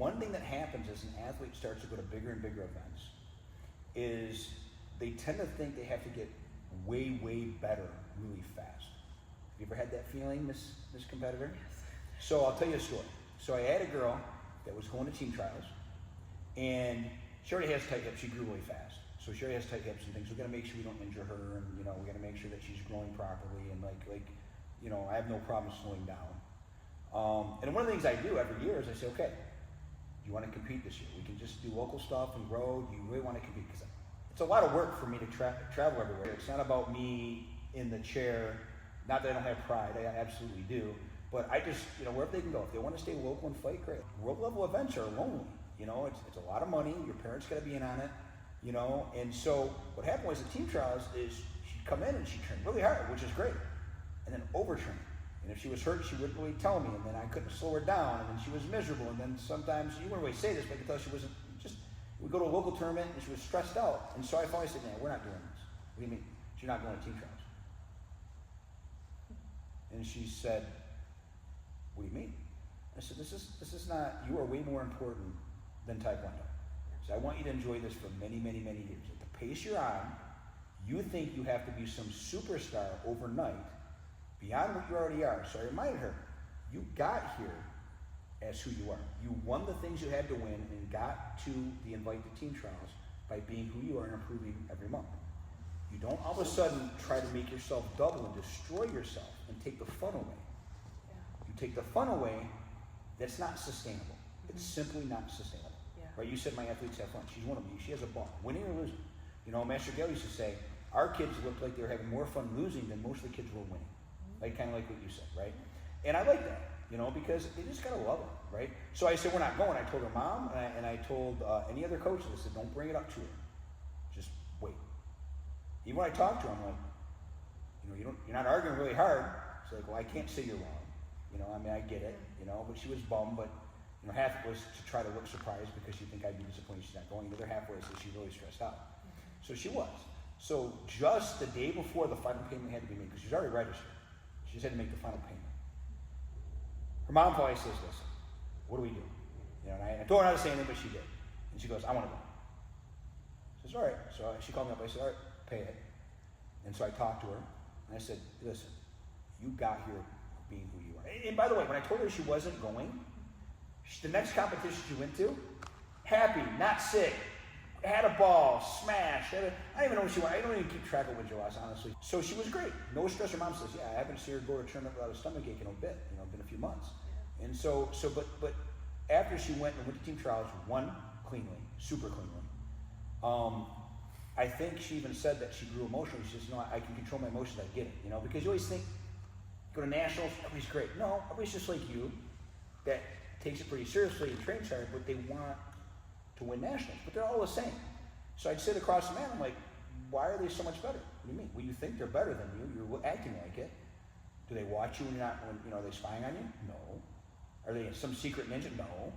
one thing that happens as an athlete starts to go to bigger and bigger events is they tend to think they have to get way, way better really fast. Have you ever had that feeling, Miss Competitor? Yes. So I'll tell you a story. So I had a girl that was going to team trials, and she already has tight hips. She grew really fast. So she already has tight hips and things. So we got to make sure we don't injure her, and we got to make sure that she's growing properly, and I have no problem slowing down. And one of the things I do every year is I say, okay, do you want to compete this year? We can just do local stuff and grow. Do you really want to compete? Because it's a lot of work for me to travel everywhere. It's not about me in the chair. Not that I don't have pride, I absolutely do. But I just, wherever they can go. If they want to stay local and fight, great. World level events are lonely. It's a lot of money. Your parents got to be in on it. And so what happened was the team trials is she'd come in and she'd train really hard, which is great, and then overtrain. And if she was hurt, she wouldn't really tell me, and then I couldn't slow her down, and then she was miserable, and then sometimes, you wouldn't really say this, but I could tell she wasn't, we'd go to a local tournament, and she was stressed out, and so I finally said, we're not doing this. What do you mean? She's not going to team trials. And she said, what do you mean? I said, this is not, you are way more important than Taekwondo. So I want you to enjoy this for many, many, many years. At the pace you're on, you think you have to be some superstar overnight beyond what you already are. So I reminded her, you got here as who you are. You won the things you had to win and got to the invite to team trials by being who you are and improving every month. You don't all of a sudden try to make yourself double and destroy yourself and take the fun away. Yeah. You take the fun away, that's not sustainable. It's simply not sustainable. Yeah. Right? You said my athletes have fun. She's one of them. She has a ball, winning or losing. Master Gail used to say, our kids looked like they were having more fun losing than most of the kids were winning. Kind of like what you said, right? And I like that, because they just gotta love it, right? So I said, we're not going. I told her mom, and I told any other coaches, I said, don't bring it up to her. Just wait. Even when I talk to her, I'm like, you're not arguing really hard. She's like, well, I can't say you're wrong. I get it, but she was bummed, but half it was to try to look surprised because she think I'd be disappointed she's not going. The other half was that she's really stressed out. So she was. So just the day before the final payment had to be made, because she's already registered, she just had to make the final payment. Her mom probably says, listen, what do we do? And I told her not to say anything, but she did. And she goes, I want to go. She says, all right. So she called me up. I said, all right, pay it. And so I talked to her, and I said, listen, you got here being who you are. And by the way, when I told her she wasn't going, the next competition she went to, happy, not sick, had a ball, smashed. I don't even know what she wanted. I don't even keep track of what she was, honestly. So she was great. No stress. Her mom says, I haven't seen her go to a tournament without a stomachache in a bit. It's been a few months. And but after she went to team trials, won cleanly, super cleanly. I think she even said that she grew emotionally. She says, I can control my emotions. I get it, because you always think, go to nationals, everybody's great. No, everybody's just like you that takes it pretty seriously and trains hard, but they want to win nationals, but they're all the same. So I'd sit across the mat, I'm like, why are they so much better? What do you mean? Well, you think they're better than you, you're acting like it. Do they watch you when you're not, are they spying on you? No. Are they some secret ninja? No.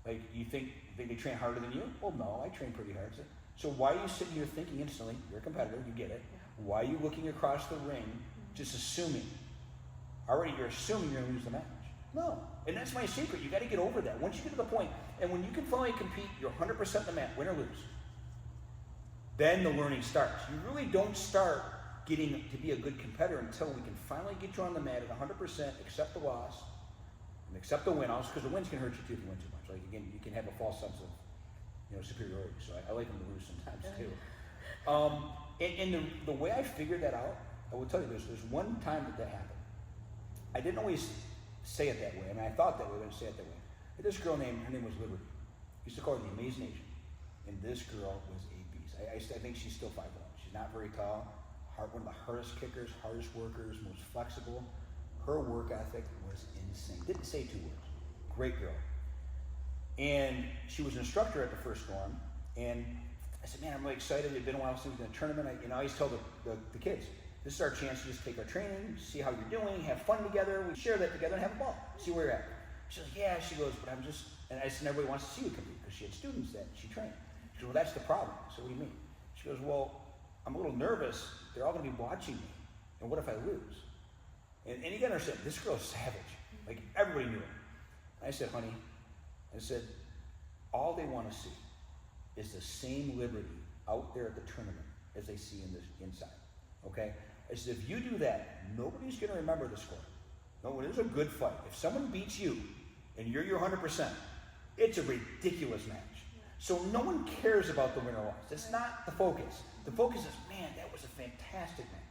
Like, you think they train harder than you? Well, no, I train pretty hard. So why are you sitting here thinking instantly, you're a competitor, you get it. Why are you looking across the ring, just assuming? Already you're assuming you're gonna lose the match. No, and that's my secret. You got to get over that. Once you get to the point, and when you can finally compete, you're 100% in the mat, win or lose. Then the learning starts. You really don't start getting to be a good competitor until we can finally get you on the mat at 100%, accept the loss, and accept the win also, because the wins can hurt you too if you win too much. Like, again, you can have a false sense of superiority. So I like them to lose sometimes too. And the way I figured that out, I will tell you, there's one time that happened. I didn't always say it that way. I thought that way, but I didn't say it that way. This girl her name was Liberty. We used to call her the Amazing Asian. And this girl was a beast. I think she's still 5'1". She's not very tall. One of the hardest kickers, hardest workers, most flexible. Her work ethic was insane. Didn't say 2 words. Great girl. And she was an instructor at the first Storm. And I said, man, I'm really excited. It's been a while since we've been in a tournament. I always tell the kids, this is our chance to just take our training, see how you're doing, have fun together. We share that together and have a ball. See where you're at. She's like, yeah. She goes, but and I said, everybody wants to see you compete because she had students that she trained. She goes, well, that's the problem. I said, what do you mean? She goes, well, I'm a little nervous. They're all going to be watching me. And what if I lose? And you got to understand, this girl's savage. Like, everybody knew it. I said, honey, all they want to see is the same liberty out there at the tournament as they see in this inside. Okay? I said, if you do that, nobody's going to remember the score. No, it was a good fight. If someone beats you and you're your 100%, it's a ridiculous match. So no one cares about the win or loss. That's not the focus. The focus is, man, that was a fantastic match.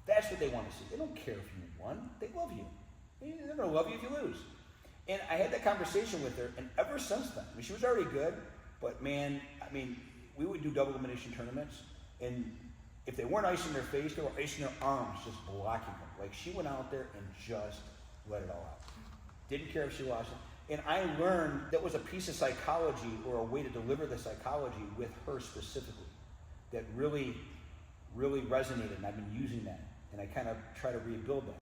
That's what they want to see. They don't care if you won. They love you. They're going to love you if you lose. And I had that conversation with her, and ever since then, I mean, she was already good, but man, I mean, we would do double elimination tournaments, and if they weren't icing their face, they were icing their arms, just blocking them. Like, she went out there and just let it all out. Didn't care if she lost it. And I learned that was a piece of psychology, or a way to deliver the psychology with her specifically, that really, really resonated, and I've been using that, and I kind of try to rebuild that.